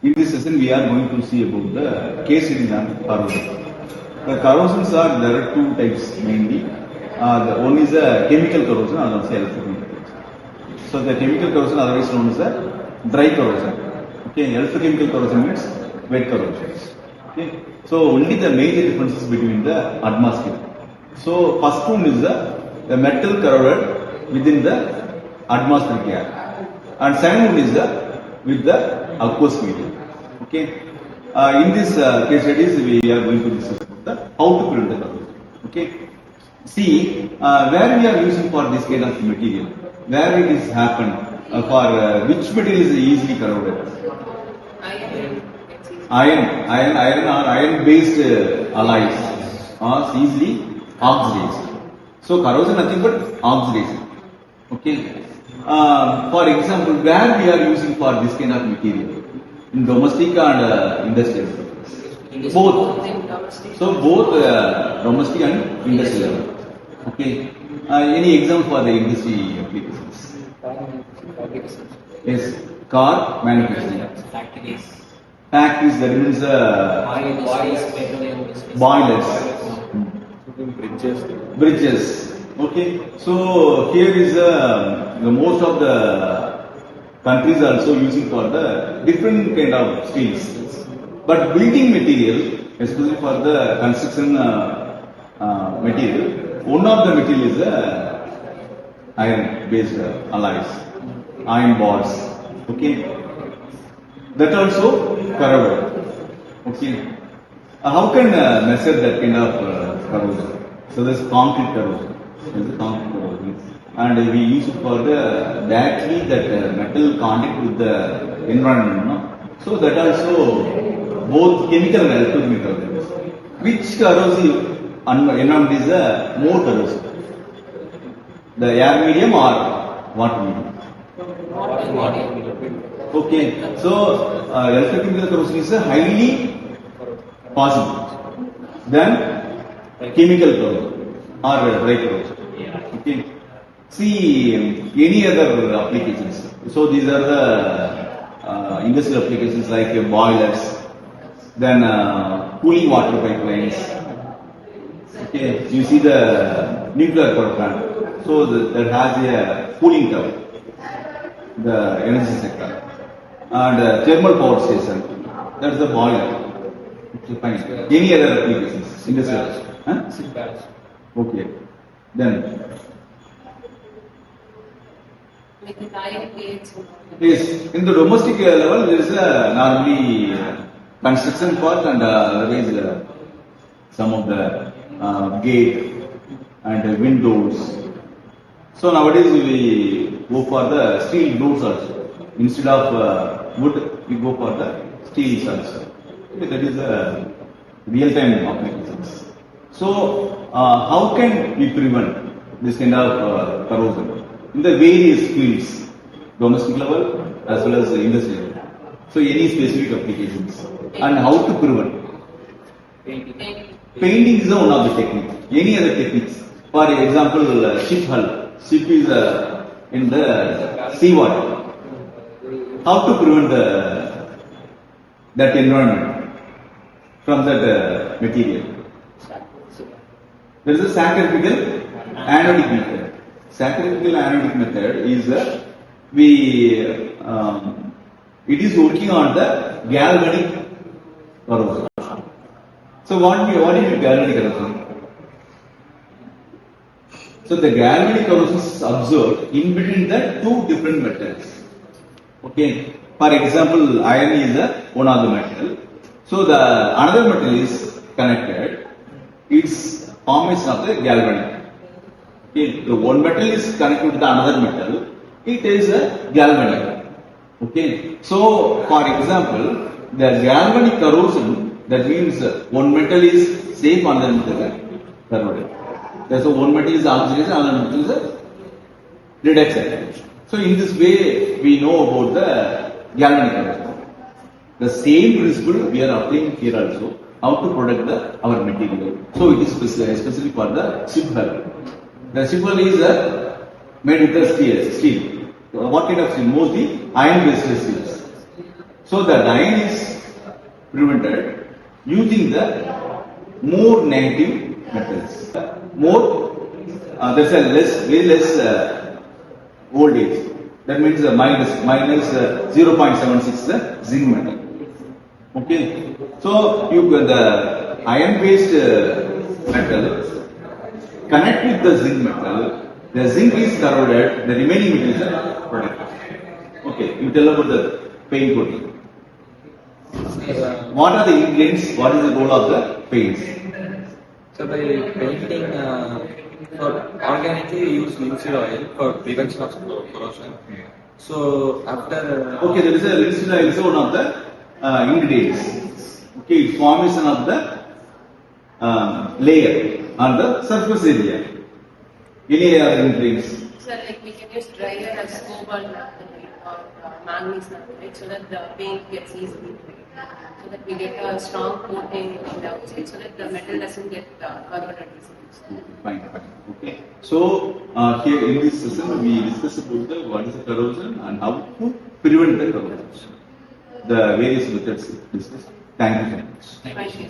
In this session, we are going to see about the case studies on corrosion. The corrosions are, there are two types mainly. The one is a chemical corrosion, and also electrochemical corrosion. So the chemical corrosion, otherwise known as a dry corrosion. Okay, electrochemical corrosion means wet corrosions. Okay, so only the major differences between the atmosphere. So first one is the metal corroded within the atmospheric air, and second one is with the aqueous medium. Okay. In this case studies, we are going to discuss about how to prevent the corrosion. Okay. See, where we are using for this kind of material, where it is happen, for which material is easily corroded? Iron-based alloys are easily oxidized. So corrosion nothing but oxidation. Okay. For example, where we are using for this kind of material? In domestic and industrial. Both. So both domestic and industrial level. Okay. Any example for the industry applications? Yes. Car manufacturing. Factories, that means boilers. Bridges. Okay. So here is the most of the countries are also using for the different kind of steels. But building material, especially for the construction material, one of the material is iron-based alloys, iron bars. Okay, that also corroded. Okay, how can measure that kind of corrosion? So there's concrete corrosion. And we use it for the directly that metal contact with the environment. No? So that also both chemical and electrochemical. Which corrosive environment is more corrosive? The air medium or water medium? Okay. So electrochemical corrosion is highly possible than chemical corrosion or dry corrosion. Okay. See, any other applications. So these are the industrial applications like boilers, then cooling water pipelines. Okay, you see the nuclear power plant. So that has a cooling tower, the energy sector, and thermal power station. That's the boiler. Okay, fine. Any other applications? Industrial. Huh? Okay. Then. Yes, in the domestic level, there is normally construction part and otherwise some of the gate and windows. So nowadays we go for the steel doors also. Instead of wood, we go for the steels also. Okay, that is real-time applications. So how can we prevent this kind of corrosion? In the various fields, domestic level as well as industrial level. So any specific applications and how to prevent? Painting is one of the techniques. Any other techniques? For example, ship hull. Ship is in the seawater. How to prevent that environment from that material? There is a sacrificial anodic method. Sacrificial anodic method is it is working on the galvanic corrosion. So what is galvanic corrosion? So the galvanic corrosion is observed in between the two different metals. Okay. For example, iron is one of the metal. So the another metal is connected. Its formation of the galvanic. Okay, the one metal is connected to the another metal, it is a galvanic. Okay, so for example, the galvanic corrosion, that means one metal is safe, another metal is corroded. So one metal is oxidized, another metal is reduced. So in this way, we know about the galvanic corrosion. The same principle we are applying here also, how to protect our material. So it is especially for the ship hull. The ship hull is made with the steel. What kind of steel? Mostly iron-based steels. So the dying is prevented using the more negative metals. There's a very less voltage. That means minus 0.76 the zinc metal. Okay. So the iron-based metal connect with the zinc metal. The zinc is corroded. The remaining metals are protected. Okay. You tell about the paint coating. What are the ingredients? What is the role of the paints? So by painting, for organically we use linseed oil for prevention of corrosion. So after okay, there is a linseed oil is one of the ingredients. Okay, it's formation of the layer on the surface area. Any other ingredients? So like we can use dryer as cobalt or manganese, right? So that the paint gets easily dried. So that we get a strong coating on the outside, so that the metal doesn't get corroded easily. Fine. Okay. So here in this session we discuss about what is the corrosion and how to prevent the corrosion. The various methods discussed. Thank you very much. Thank you.